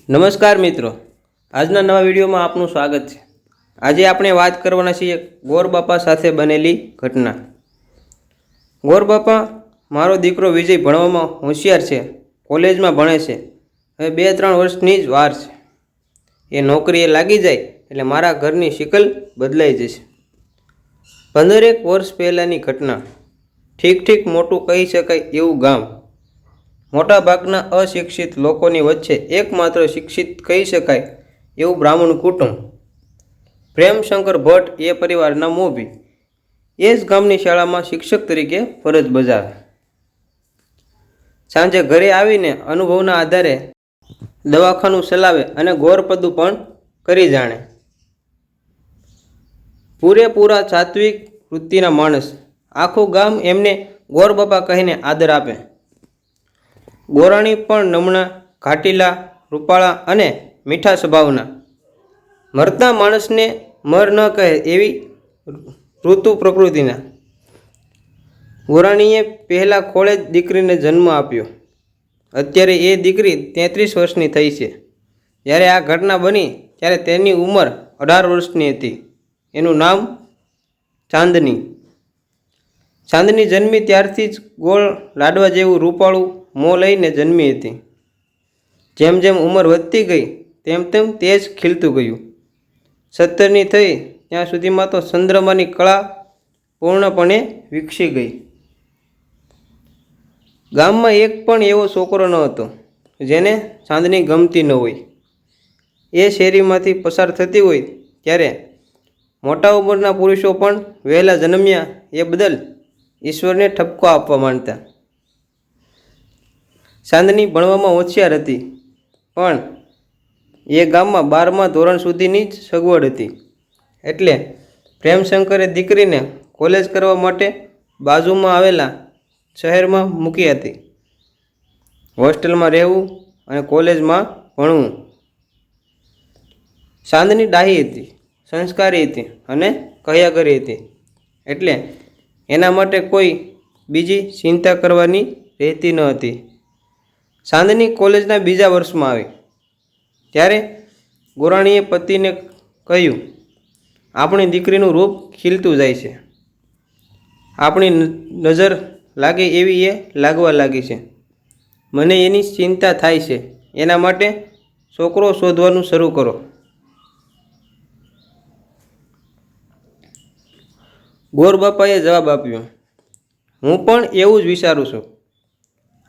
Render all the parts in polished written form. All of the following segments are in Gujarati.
નમસ્કાર મિત્રો, આજના નવા વિડીયોમાં આપનું સ્વાગત છે। આજે આપણે વાત કરવાના છીએ ગોરબાપા સાથે બનેલી ઘટના। ગોરબાપા, મારો દીકરો વિજય ભણવામાં હોશિયાર છે, કોલેજમાં ભણે છે। હવે 2-3 વર્ષની જ વાર છે, એ નોકરીએ લાગી જાય એટલે મારા ઘરની શિકલ બદલાઈ જશે। 15 વર્ષ પહેલાંની ઘટના। ઠીક મોટું કહી શકાય એવું ગામ। મોટા ભાગના અશિક્ષિત લોકોની વચ્ચે એકમાત્ર શિક્ષિત કહી શકાય એવું બ્રાહ્મણ કુટુંબ। પ્રેમશંકર ભટ્ટ એ પરિવારના મોભી। એ જ ગામની શાળામાં શિક્ષક તરીકે ફરજ બજાવે। સાંજે ઘરે આવીને અનુભવના આધારે દવાખાનું ચલાવે અને ગોરપદું પણ કરી જાણે। પૂરેપૂરા સાત્વિક વૃત્તિના માણસ। આખું ગામ એમને ગોરબાપા કહીને આદર આપે। ગોરાણી પણ નમણા, ઘાટીલા, રૂપાળા અને મીઠા સ્વભાવના। મરતા માણસને મર ન કહે એવી ઋતુ પ્રકૃતિના। ગોરાણીએ પહેલા ખોળે જ દીકરીને જન્મ આપ્યો। અત્યારે એ દીકરી 33 વર્ષની થઈ છે। જ્યારે આ ઘટના બની ત્યારે તેની ઉંમર 18 વર્ષની હતી। એનું નામ ચાંદની। ચાંદની જન્મી ત્યારથી જ ગોળ લાડવા જેવું રૂપાળું મોં લઈને જન્મી હતી। જેમ જેમ ઉંમર વધતી ગઈ તેમ તેજ ખીલતું ગયું। 17ની થઈ ત્યાં સુધીમાં તો ચંદ્રમાની કળા પૂર્ણપણે વિકસી ગઈ। ગામમાં એક પણ એવો છોકરો ન હતો જેને ચાંદની ગમતી ન હોય। એ શેરીમાંથી પસાર થતી હોય ત્યારે મોટા ઉંમરના પુરુષો પણ વહેલા જન્મ્યા એ બદલ ઈશ્વરને ઠપકો આપવા માંડતા। ચાંદની ભણવામાં હોશિયાર હતી, પણ એ ગામમાં 12મા ધોરણ સુધીની જ સગવડ હતી, એટલે પ્રેમશંકરે દીકરીને કોલેજ કરવા માટે બાજુમાં આવેલા શહેરમાં મૂકી હતી। હોસ્ટેલમાં રહેવું અને કોલેજમાં ભણવું। ચાંદની ડાહી હતી, સંસ્કારી હતી અને કહ્યાગરી હતી, એટલે એના માટે કોઈ બીજી ચિંતા કરવાની રહેતી ન હતી। ચાંદની કોલેજના બીજા વર્ષમાં આવી ત્યારે ગોરાણીએ પતિને કહ્યું, આપણી દીકરીનું રૂપ ખીલતું જાય છે, આપણી નજર લાગે એવી એ લાગવા લાગી છે, મને એની ચિંતા થાય છે, એના માટે છોકરો શોધવાનું શરૂ કરો। ગોરબાપાએ જવાબ આપ્યો, હું પણ એવું જ વિચારું છું।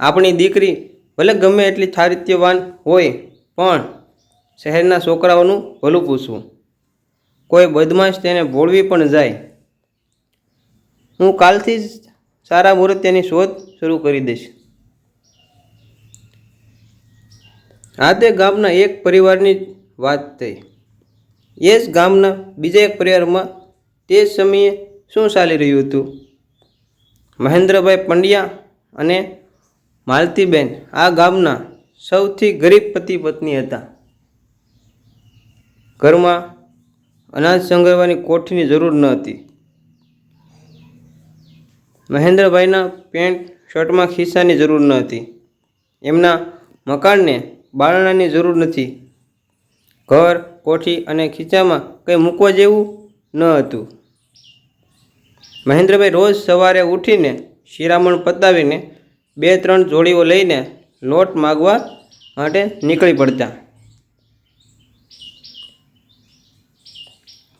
આપણી દીકરી ભલે ગમે એટલી ચારિત્ર્યવાન હોય, પણ શહેરના છોકરાઓનું ભલું પૂછવું, કોઈ બદમાશ તેને ભોળવી પણ જાય। હું કાલથી જ સારા મુહૂર્તની શોધ શરૂ કરી દઈશ। આ તે ગામના એક પરિવારની વાત થઈ। એ જ ગામના બીજા એક પરિવારમાં તે સમયે શું ચાલી રહ્યું હતું? મહેન્દ્રભાઈ પંડ્યા અને માલતીબેન આ ગામના સૌથી ગરીબ પતિ પત્ની હતા। ઘરમાં અનાજ સંગ્રહવાની કોઠીની જરૂર ન હતી। મહેન્દ્રભાઈના પેન્ટ શર્ટમાં ખિસ્સાની જરૂર ન હતી। એમના મકાનને બારણાની જરૂર નથી। ઘર, કોઠી અને ખીચામાં કંઈ મૂકવા જેવું ન હતું। મહેન્દ્રભાઈ રોજ સવારે ઉઠીને શિરામણ પતાવીને 2-3 જોડીઓ લઈને લોટ માગવા માટે નીકળી પડતા।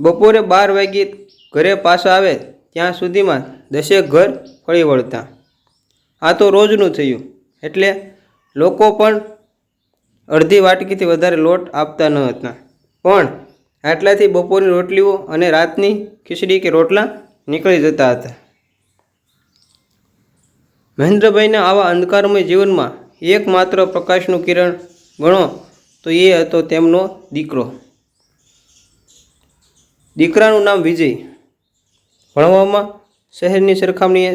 બપોરે 12 વાગ્યે ઘરે પાછા આવે ત્યાં સુધીમાં 10 ઘર ફળી વળતા। આ તો રોજનું થયું, એટલે લોકો પણ અડધી વાટકીથી વધારે લોટ આપતા ન હતા, પણ આટલાથી બપોરની રોટલીઓ અને રાતની ખીચડી કે રોટલા નીકળી જતા હતા। મહેન્દ્રભાઈના આવા અંધકારમય જીવનમાં એકમાત્ર પ્રકાશનું કિરણ ગણો તો એ હતો તેમનો દીકરો। દીકરાનું નામ વિજય। ભણવામાં શહેરની સરખામણીએ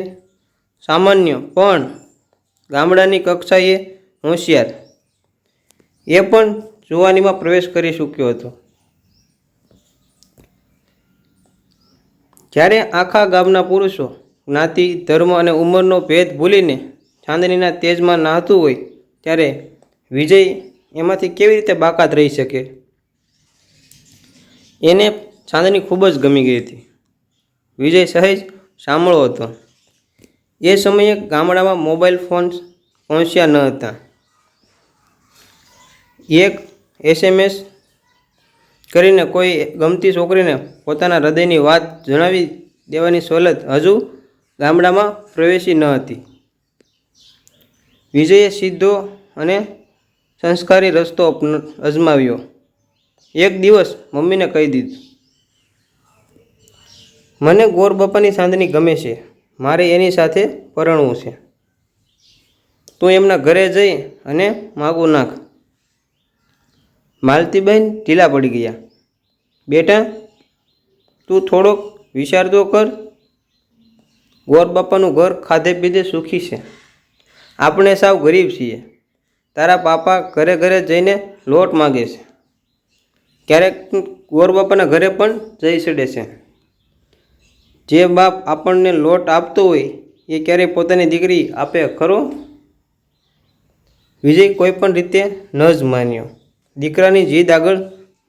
સામાન્ય, પણ ગામડાની કક્ષાએ હોશિયાર। એ પણ જુવાનીમાં પ્રવેશ કરી ચૂક્યો હતો। જ્યારે આખા ગામના પુરુષો જ્ઞાતિ, ધર્મ અને ઉંમરનો ભેદ ભૂલીને ચાંદનીના તેજમાં નાહતું હોય, ત્યારે વિજય એમાંથી કેવી રીતે બાકાત રહી શકે? એને ચાંદની ખૂબ જ ગમી ગઈ હતી. વિજય સહેજ સાંભળો હતો. એ સમયે ગામડામાં મોબાઈલ ફોન પહોંચ્યા ન હતા. એક SMS કરીને કોઈ ગમતી છોકરીને પોતાના હૃદયની વાત જણાવી દેવાની સવલત હજુ ગામડામાં પ્રવેશી ન હતી. વિજયે સીધો અને સંસ્કારી રસ્તો અજમાવ્યો. એક દિવસ મમ્મીને કહી દીધું, મને ગોરબાપાની ચાંદની ગમે છે, મારે એની સાથે પરણવું છે. તું એમના ઘરે જઈ અને માગું નાખ. માલતીબેન ઢીલા પડી ગયા. બેટા, તું થોડોક વિચાર તો કર. ગોરબાપાનું ઘર ખાધે પીધે સુખી છે. આપણે સાવ ગરીબ છીએ. તારા પાપા ઘરે ઘરે જઈને લોટ માગે છે. ક્યારેક ગોરબાપાના ઘરે પણ જઈ ચડે છે. જે બાપ આપણને લોટ આપતો હોય એ ક્યારેય પોતાની દીકરી આપે ખરો? વિજય કોઈ પણ રીતે ન જ માન્યો. દીકરાની જીદ આગળ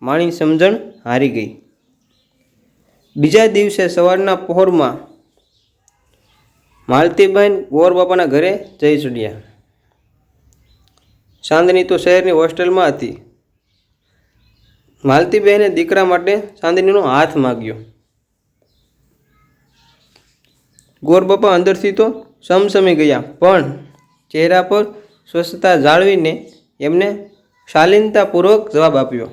માની સમજણ હારી ગઈ. બીજા દિવસે સવારના પહોરમાં માલતીબેન ગોરબાપાના ઘરે જઈ ચડ્યા. ચાંદની તો શહેરની હોસ્ટેલમાં હતી. માલતીબેને દીકરા માટે ચાંદનીનો હાથ માગ્યો. ગોરબાપા અંદરથી તો સમસમી ગયા, પણ ચહેરા પર સ્વસ્થતા જાળવીને એમને શાલીનતાપૂર્વક જવાબ આપ્યો,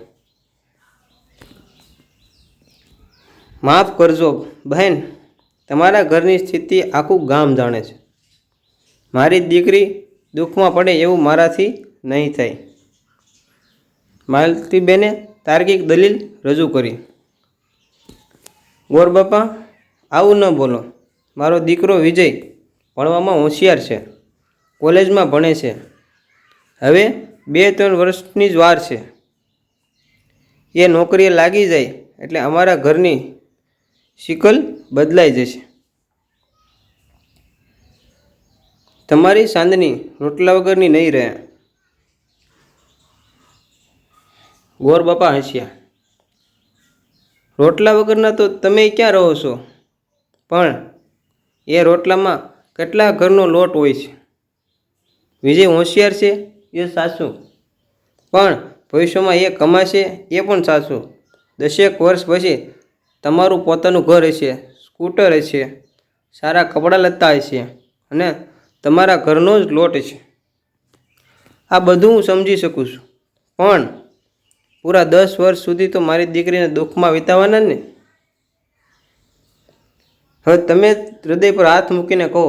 માફ કરજો બહેન, તમારા ઘરની સ્થિતિ આખું ગામ જાણે છે. મારી દીકરી દુઃખમાં પડે એવું મારાથી નહીં થાય. માલતીબેને તાર્કિક દલીલ રજૂ કરી. ગોરબાપા, આવું ન બોલો. મારો દીકરો વિજય ભણવામાં હોશિયાર છે, કોલેજમાં ભણે છે. હવે 2-3 વર્ષની જ વાર છે. એ નોકરીએ લાગી જાય એટલે અમારા ઘરની શિકલ બદલાઈ જશે. તમારી ચાંદની રોટલા વગરની નહીં રહે. ગોરબાપા હસ્યા. રોટલા વગરના તો તમે ક્યાં રહો છો? પણ એ રોટલામાં કેટલા ઘરનો લોટ હોય છે. વિજય હોશિયાર છે એ સાચું, પણ ભવિષ્યમાં એ કમાશે એ પણ સાચું. 10 વર્ષ પછી તમારું પોતાનું ઘર હશે, સ્કૂટર હશે, સારા કપડાં લત્તા હશે અને તમારા ઘરનો જ લોટ છે. આ બધું હું સમજી શકું છું, પણ પૂરા 10 વર્ષ સુધી તો મારી દીકરીને દુઃખમાં વિતાવવાના ને. હવે તમે હૃદય પર હાથ મૂકીને કહો,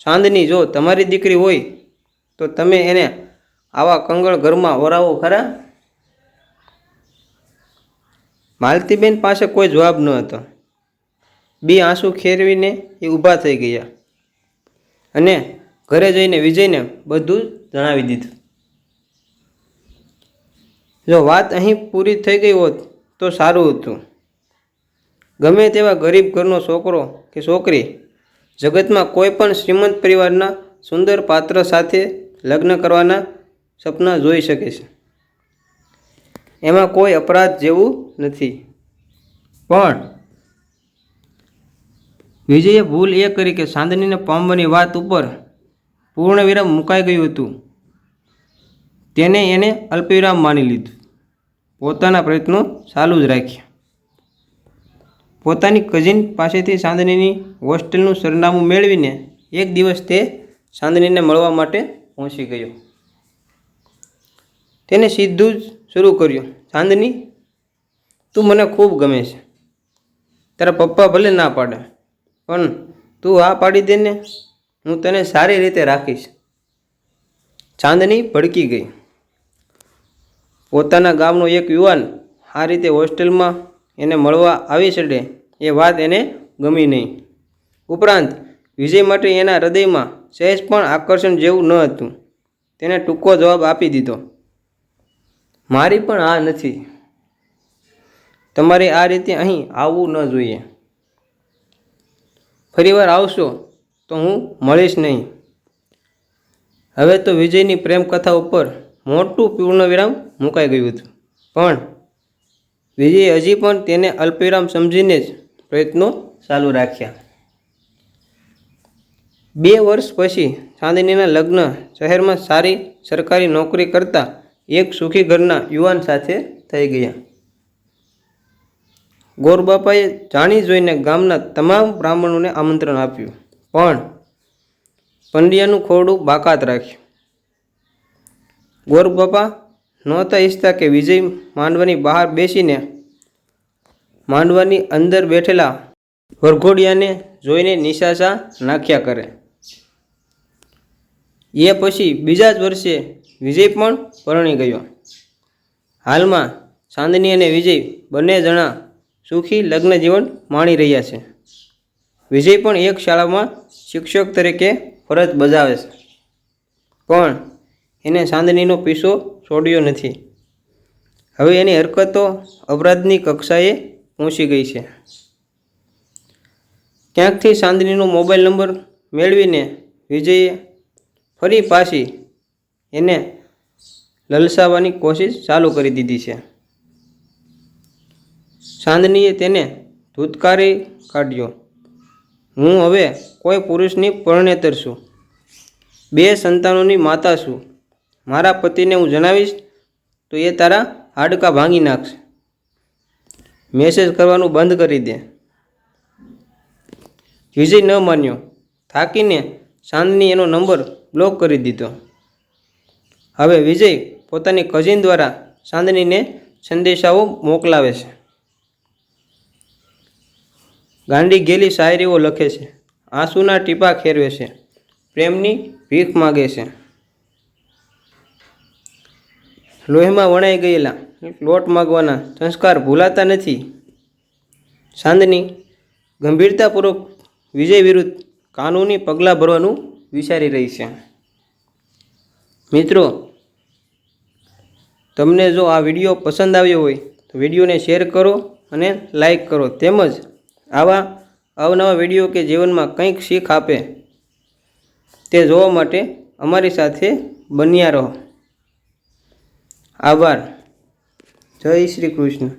ચાંદની જો તમારી દીકરી હોય તો તમે એને આવા કંગળ ઘરમાં ઓરાવો ખરા? માલતીબેન પાસે કોઈ જવાબ ન હતો. બી આંસુ ખેરવીને એ ઊભા થઈ ગયા અને ઘરે જઈને વિજયને બધું જણાવી દીધું. જો વાત અહીં પૂરી થઈ ગઈ હોત તો સારું હતું. ગમે તેવા ગરીબ ઘરનો છોકરો કે છોકરી જગતમાં કોઈ પણ શ્રીમંત પરિવારના સુંદર પાત્ર સાથે લગ્ન કરવાના સપના જોઈ શકે છે. એમાં કોઈ અપરાધ જેવું નથી. પણ વિજયે ભૂલ એ કરી કે ચાંદનીને પામવાની વાત ઉપર પૂર્ણ વિરામ મુકાઈ ગયું હતું. એને અલ્પવિરામ માની લીધું. પોતાના પ્રયત્નો ચાલુ જ રાખ્યા. પોતાની કઝિન પાસેથી ચાંદનીની હોસ્ટેલનું સરનામું મેળવીને એક દિવસ તે ચાંદનીને મળવા માટે પહોંચી ગયો. તેને સીધું જ શરૂ કર્યું, ચાંદની, તું મને ખૂબ ગમે છે. તારા પપ્પા ભલે ના પાડે, પણ તું આ પાડી દે ને, હું તને સારી રીતે રાખીશ. ચાંદની ભડકી ગઈ. પોતાના ગામનો એક યુવાન આ રીતે હોસ્ટેલમાં એને મળવા આવી ચડે એ વાત એને ગમી નહીં. ઉપરાંત વિજય માટે એના હૃદયમાં સહેજ પણ આકર્ષણ જેવું ન હતું. તેને ટૂંકો જવાબ આપી દીધો, મારી પણ આ નથી. તમારે આ રીતે અહીં આવવું ન જોઈએ. ફરીવાર આવશો તો હું મળીશ નહીં. હવે તો વિજયની પ્રેમ કથા ઉપર મોટું પૂર્ણવિરામ મુકાઈ ગયું હતું, પણ વિજયે હજી પણ તેને અલ્પવિરામ સમજીને જ પ્રયત્નો ચાલુ રાખ્યા. 2 વર્ષ પછી ચાંદનીના લગ્ન શહેરમાં સારી સરકારી નોકરી કરતા એક સુખી ઘરના યુવાન સાથે થઈ ગયા. ગોરબાપાએ જાણી જોઈને ગામના તમામ બ્રાહ્મણોને આમંત્રણ આપ્યું, પણ પંડ્યાનું ખોરડું બાકાત રાખ્યું. ગોરબાપા નહોતા ઈચ્છતા કે વિજય માંડવાની બહાર બેસીને માંડવાની અંદર બેઠેલા વરઘોડિયાને જોઈને નિશાસા નાખ્યા કરે. એ પછી બીજા જ વર્ષે વિજય પણ પરણી ગયો. હાલમાં ચાંદની અને વિજય બંને જણા સુખી લગ્ન જીવન માણી રહ્યા છે. વિજય પણ એક શાળામાં શિક્ષક તરીકે ફરજ બજાવે છે, પણ એને ચાંદનીનો પીછો છોડ્યો નથી. હવે એની હરકતો અપરાધની કક્ષાએ પહોંચી ગઈ છે. ક્યાંકથી ચાંદનીનો મોબાઈલ નંબર મેળવીને વિજયે ફરી પાછી એને લલસાવવાની કોશિશ ચાલુ કરી દીધી છે. ચાંદનીએ તેને ધૂતકારી કાઢ્યો. હું હવે કોઈ પુરુષની પરણેતર છું, 2 સંતાનોની માતા છું. મારા પતિને હું જણાવીશ તો એ તારા હાડકાં ભાંગી નાખશે. મેસેજ કરવાનું બંધ કરી દે. વિજય ન માન્યો. થાકીને ચાંદની એનો નંબર બ્લોક કરી દીધો. હવે વિજય પોતાની કઝિન દ્વારા ચાંદનીને સંદેશાઓ મોકલાવે છે. ગાંડી ગેલી શાયરીઓ લખે છે, આંસુના ટીપા ખેરવે છે, પ્રેમની ભીખ માગે છે. લોહીમાં વણાઈ ગયેલા લોટ માગવાના સંસ્કાર ભૂલાતા નથી. ચાંદની ગંભીરતાપૂર્વક વિજય વિરુદ્ધ કાનૂની પગલાં ભરવાનું વિચારી રહી છે. મિત્રો, તમને જો આ વિડીયો પસંદ આવ્યો હોય તો વિડીયોને શેર કરો અને લાઈક કરો. તેમજ આવા અવનવા વિડીયો કે જીવનમાં કંઈક શીખ આપે તે જોવા માટે અમારી સાથે બન્યા રહો. આભાર. જય શ્રી કૃષ્ણ.